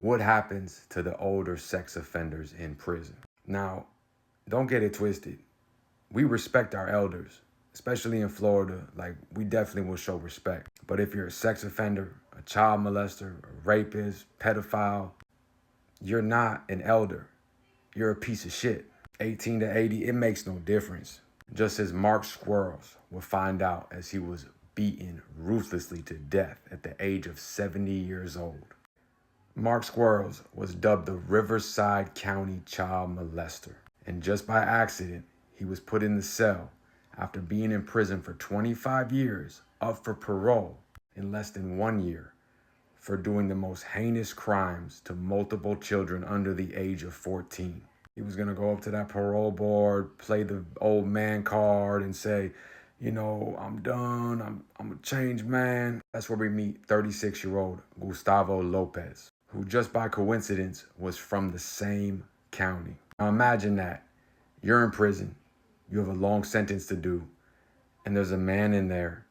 What happens to the older sex offenders in prison? Now, don't get it twisted. We respect our elders, especially in Florida. Like, we definitely will show respect. But if you're a sex offender, a child molester, a rapist, pedophile, you're not an elder. You're a piece of shit. 18 to 80, it makes no difference. Just as Mark Squires would find out as he was beaten ruthlessly to death at the age of 70 years old. Mark Squires was dubbed the Riverside County Child molester. And just by accident, he was put in the cell after being in prison for 25 years, up for parole in less than 1 year, for doing the most heinous crimes to multiple children under the age of 14. He was going to go up to that parole board, play the old man card, and say, I'm done. I'm a changed man. That's where we meet 36-year-old Gustavo Lopez, who just by coincidence was from the same county. Now imagine that. You're in prison. You have a long sentence to do. And there's a man in there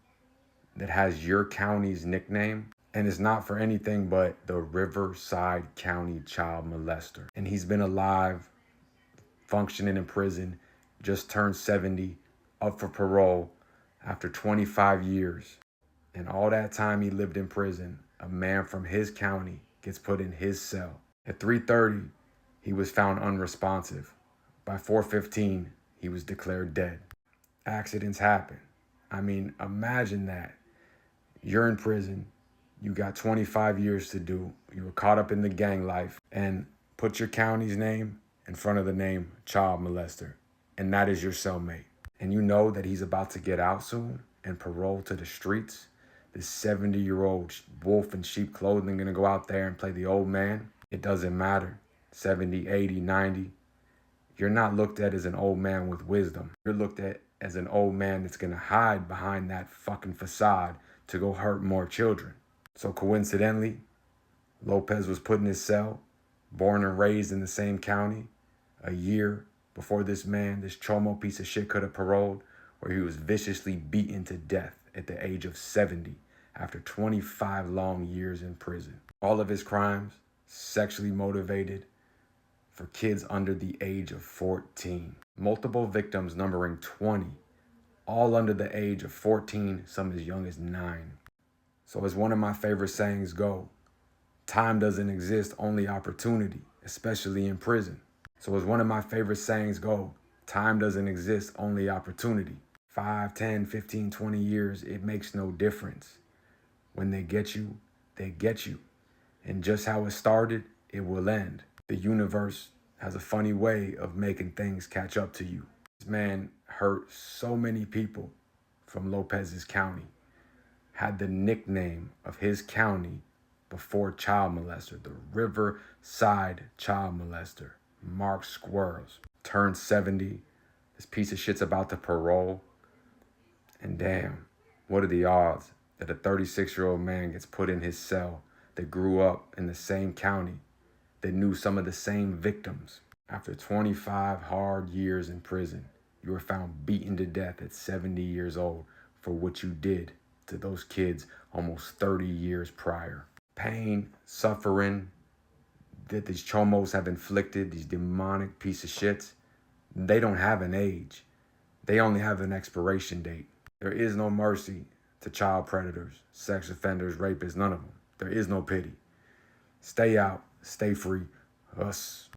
that has your county's nickname. And it's not for anything but the Riverside County Child molester. And he's been alive, functioning in prison, just turned 70, up for parole after 25 years. And all that time he lived in prison, a man from his county gets put in his cell. At 3:30, he was found unresponsive. By 4:15, he was declared dead. Accidents happen. I mean, imagine that. You're in prison. You got 25 years to do. You were caught up in the gang life, and put your county's name in front of the name child molester. And that is your cellmate. And you know that he's about to get out soon and parole to the streets. This 70-year-old wolf in sheep clothing gonna go out there and play the old man. It doesn't matter. 70, 80, 90. You're not looked at as an old man with wisdom. You're looked at as an old man that's gonna hide behind that fucking facade to go hurt more children. So coincidentally, Lopez was put in his cell, born and raised in the same county, a year before this man, this chomo piece of shit, could have paroled, where he was viciously beaten to death at the age of 70 after 25 long years in prison. All of his crimes, sexually motivated, for kids under the age of 14. Multiple victims numbering 20, all under the age of 14, some as young as 9. So as one of my favorite sayings go, time doesn't exist, only opportunity, especially in prison. So as one of my favorite sayings go, time doesn't exist, only opportunity. 5, 10, 15, 20 years, it makes no difference. When they get you, they get you. And just how it started, it will end. The universe has a funny way of making things catch up to you. This man hurt so many people from Lopez's county, had the nickname of his county before child molester, the Riverside Child molester, Mark Squires. Turned 70, this piece of shit's about to parole. And damn, what are the odds that a 36-year-old man gets put in his cell that grew up in the same county, that knew some of the same victims? After 25 hard years in prison, you were found beaten to death at 70 years old for what you did to those kids almost 30 years prior. Pain, suffering that these chomos have inflicted, these demonic piece of shits, they don't have an age. They only have an expiration date. There is no mercy to child predators, sex offenders, rapists, none of them. There is no pity. Stay out, stay free. Us.